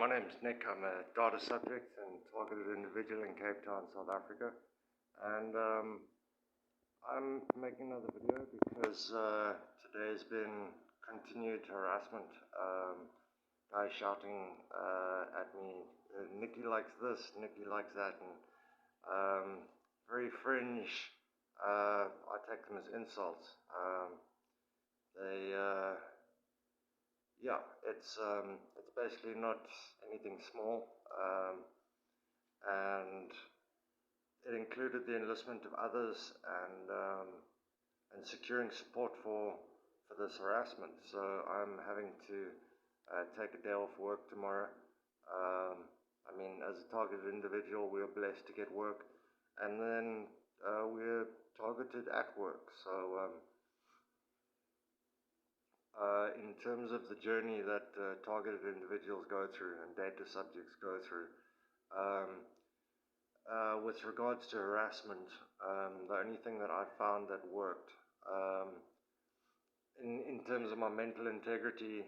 my name's Nick. I'm a data subject and targeted individual in Cape Town, South Africa. And I'm making another video because today has been continued harassment. Guys shouting at me, Nicky likes this, Nicky likes that, and very fringe. I take them as insults. Yeah, it's basically not anything small, and it included the enlistment of others and securing support for this harassment. So I'm having to take a day off work tomorrow. I mean, as a targeted individual, we're blessed to get work, and then we're targeted at work. So in terms of the journey that targeted individuals go through and data subjects go through, with regards to harassment, the only thing that I found that worked in terms of my mental integrity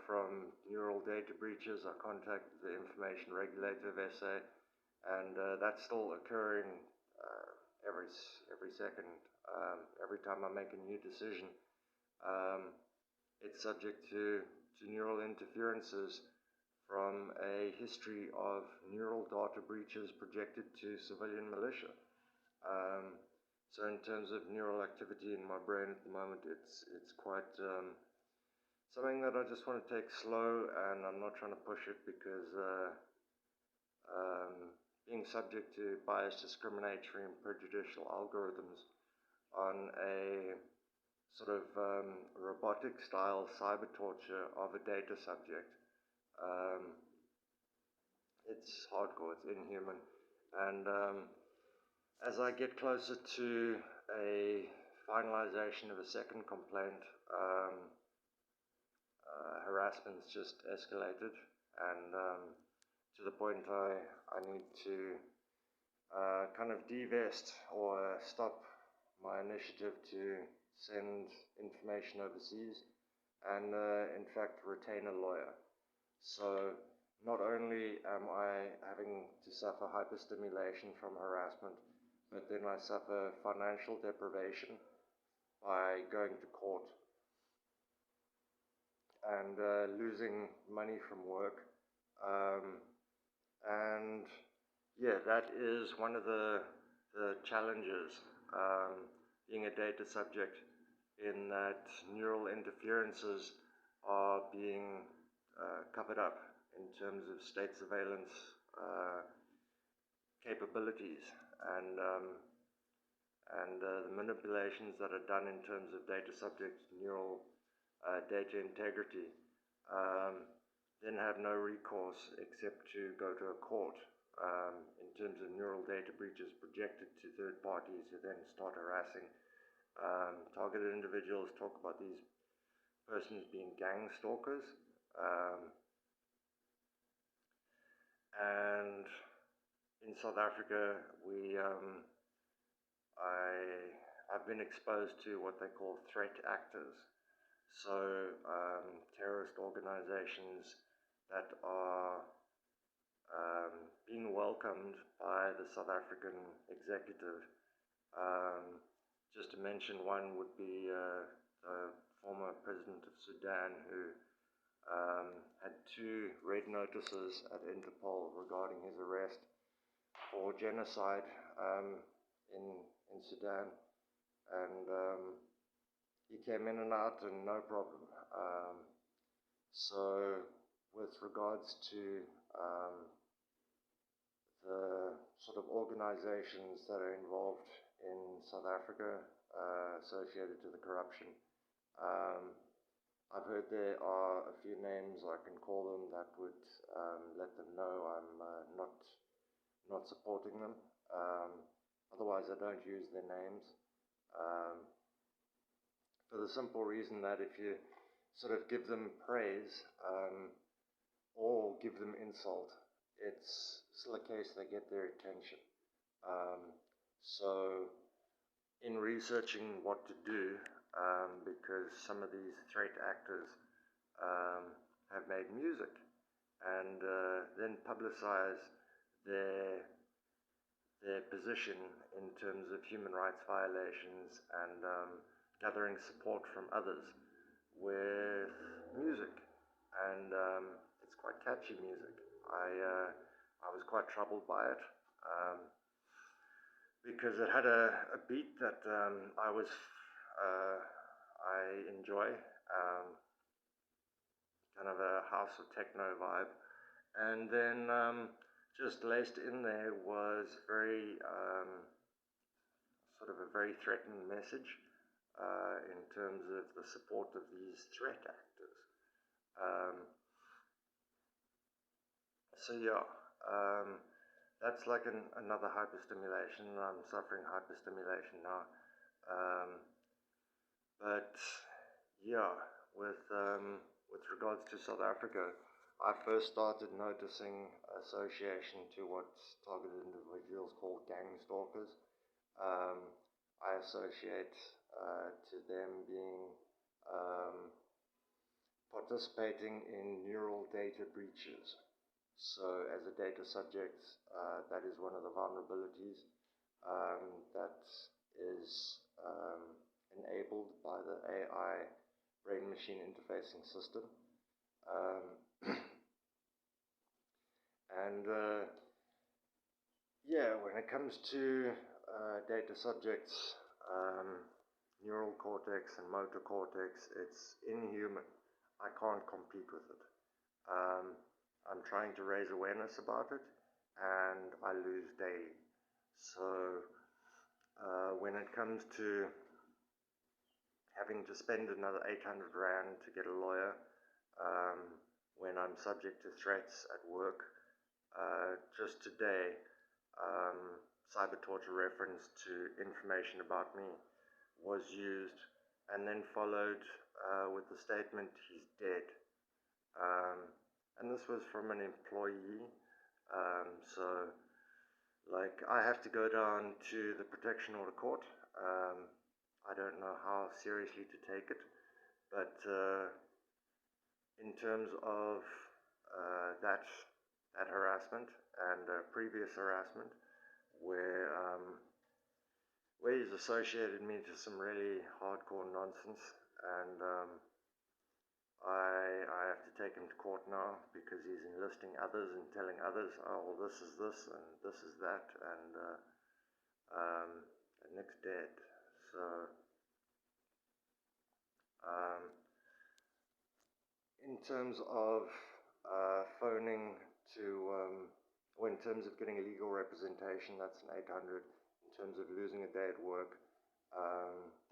from neural data breaches, I contacted the Information Regulator of SA, and that's still occurring every second. Every time I make a new decision, it's subject to neural interferences from a history of neural data breaches projected to civilian militia. So in terms of neural activity in my brain at the moment, it's quite something that I just want to take slow, and I'm not trying to push it because being subject to biased, discriminatory, and prejudicial algorithms on a sort of robotic style cyber torture of a data subject, it's hardcore, it's inhuman. And as I get closer to a finalization of a second complaint, harassment's just escalated, and to the point I need to kind of divest or stop my initiative to send information overseas, and in fact retain a lawyer. So not only am I having to suffer hyperstimulation from harassment, but then I suffer financial deprivation by going to court and losing money from work. And yeah, that is one of the challenges, being a data subject, in that neural interferences are being covered up in terms of state surveillance capabilities, and the manipulations that are done in terms of data subject neural data integrity, then have no recourse except to go to a court in terms of neural data breaches projected to third parties who then start harassing targeted individuals. Talk about these persons being gang stalkers, and in South Africa I've been exposed to what they call threat actors. So terrorist organizations that are being welcomed by the South African executive. Just to mention one would be the former president of Sudan, who had 2 red notices at Interpol regarding his arrest for genocide in Sudan, and he came in and out and no problem. So with regards to the sort of organizations that are involved in South Africa associated to the corruption, I've heard there are a few names I can call them that would let them know I'm not supporting them. Otherwise I don't use their names, for the simple reason that if you sort of give them praise or give them insult, it's still a case they get their attention. So in researching what to do, because some of these threat actors have made music, and then publicize their position in terms of human rights violations and gathering support from others with music. And it's quite catchy music. I was quite troubled by it because it had a beat that I enjoy, kind of a house or techno vibe. And then just laced in there was sort of a very threatening message in terms of the support of these threat actors. So yeah, that's like another hyperstimulation. I'm suffering hyperstimulation now. But yeah, with regards to South Africa, I first started noticing association to what targeted individuals call gang stalkers. I associate to them being participating in neural data breaches. So as a data subject, that is one of the vulnerabilities that is enabled by the AI brain-machine interfacing system. And yeah, when it comes to data subjects, neural cortex and motor cortex, it's inhuman. I can't compete with it. I'm trying to raise awareness about it, and I lose daily. So when it comes to having to spend another 800 Rand to get a lawyer, when I'm subject to threats at work, just today, cyber torture reference to information about me was used and then followed with the statement, he's dead. And this was from an employee. So like I have to go down to the protection order court. I don't know how seriously to take it, but in terms of that harassment and previous harassment, where he's associated me to some really hardcore nonsense, and I have to take him to court now because he's enlisting others and telling others, oh, well, this is this and this is that, and Nick's dead. So in terms of phoning to, or in terms of getting legal representation, that's an 800. In terms of losing a day at work,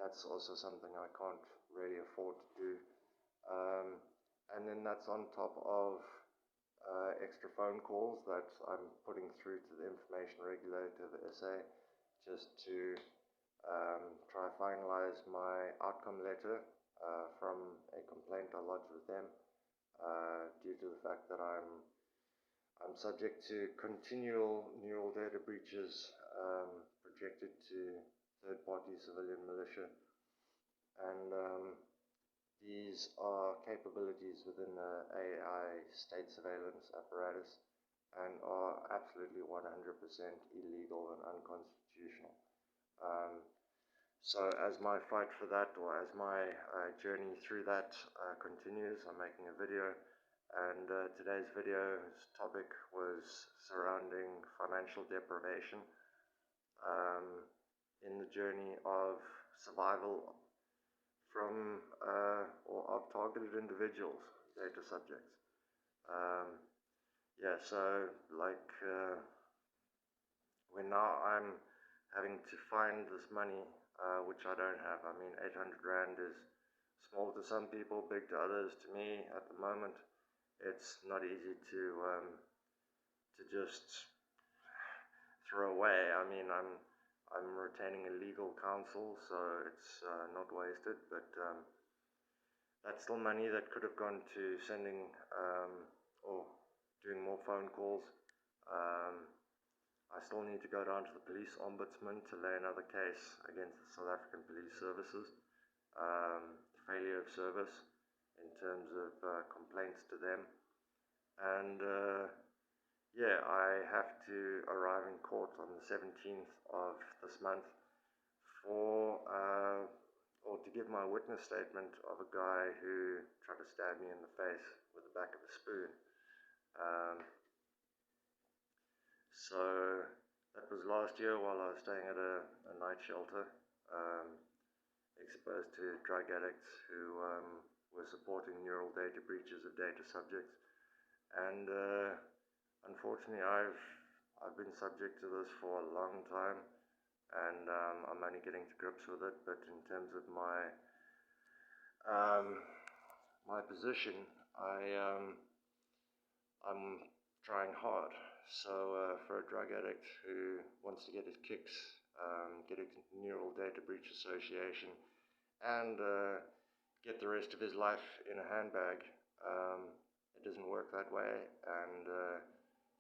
that's also something I can't really afford to do. And then that's on top of extra phone calls that I'm putting through to the information regulator, the SA, just to try to finalize my outcome letter from a complaint I lodged with them due to the fact that I'm subject to continual neural data breaches projected to third-party civilian militia, and these are capabilities within the AI state surveillance apparatus and are absolutely 100% illegal and unconstitutional. So as my fight for that, or as my journey through that continues, I'm making a video, and today's video's topic was surrounding financial deprivation in the journey of survival from or of targeted individuals, data subjects. Yeah, so like when now I'm having to find this money, which I don't have. I mean, 800 Rand is small to some people, big to others. To me, at the moment, it's not easy to just throw away. I mean, I'm retaining a legal counsel, so it's not wasted, but that's still money that could have gone to sending or doing more phone calls. I still need to go down to the police ombudsman to lay another case against the South African Police Services, failure of service in terms of complaints to them. And yeah, I have to arrive in court on the 17th of this month for or to give my witness statement of a guy who tried to stab me in the face with the back of a spoon. Um, so that was last year while I was staying at a night shelter, exposed to drug addicts who were supporting neural data breaches of data subjects. And unfortunately, I've been subject to this for a long time, and I'm only getting to grips with it. But in terms of my position, I'm trying hard. So for a drug addict who wants to get his kicks, get a neural data breach association, and get the rest of his life in a handbag, it doesn't work that way. And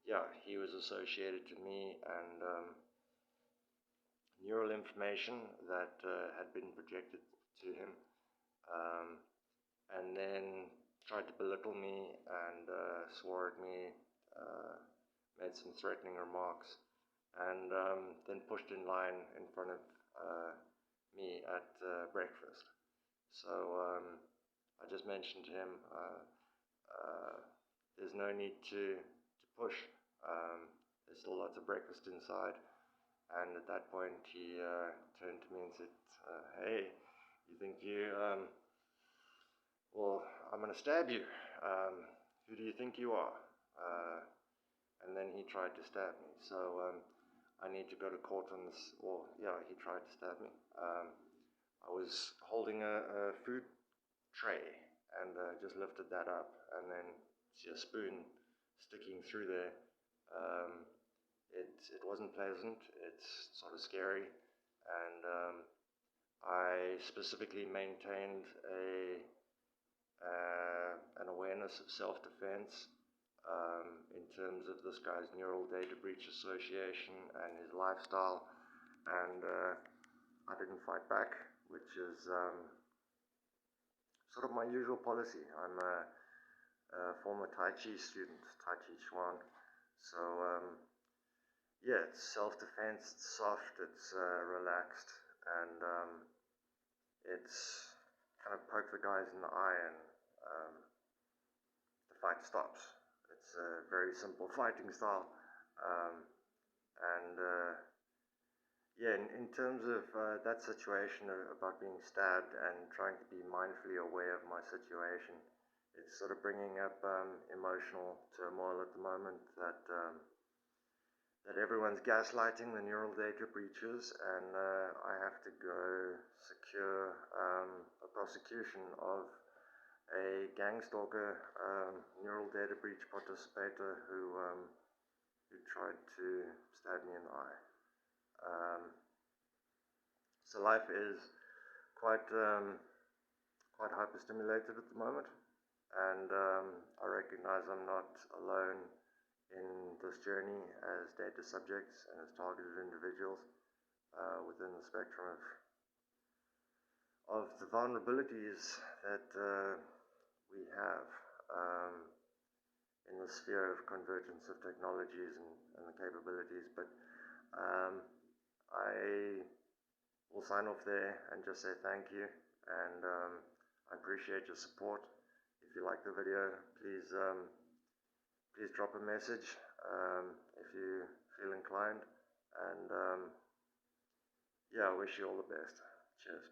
yeah, he was associated to me, and neural information that had been projected to him, and then tried to belittle me and swore at me, made some threatening remarks, and then pushed in line in front of me at breakfast. So I just mentioned to him, there's no need to push. There's still lots of breakfast inside. And at that point, he turned to me and said, "Hey, you think well, I'm going to stab you. Who do you think you are?" And then he tried to stab me. So I need to go to court on this. Well, yeah, he tried to stab me. I was holding a food tray and just lifted that up, and then see a spoon sticking through there. It wasn't pleasant. It's sort of scary, and I specifically maintained an awareness of self-defense in terms of this guy's neural data breach association and his lifestyle, and I didn't fight back, which is sort of my usual policy. I'm a former Tai Chi student, Tai Chi Chuan, so yeah, it's self-defense, it's soft, it's relaxed, and it's kind of poke the guys in the eye and the fight stops. It's a very simple fighting style, and yeah, in terms of that situation about being stabbed and trying to be mindfully aware of my situation, it's sort of bringing up emotional turmoil at the moment that everyone's gaslighting the neural data breaches, and I have to go secure a prosecution of a gang stalker, neural data breach participator who tried to stab me in the eye. So life is quite hyperstimulated at the moment, and I recognize I'm not alone in this journey as data subjects and as targeted individuals within the spectrum of the vulnerabilities that we have in the sphere of convergence of technologies and the capabilities. But I will sign off there and just say thank you, and I appreciate your support. If you like the video, please drop a message if you feel inclined, and yeah, I wish you all the best. Cheers.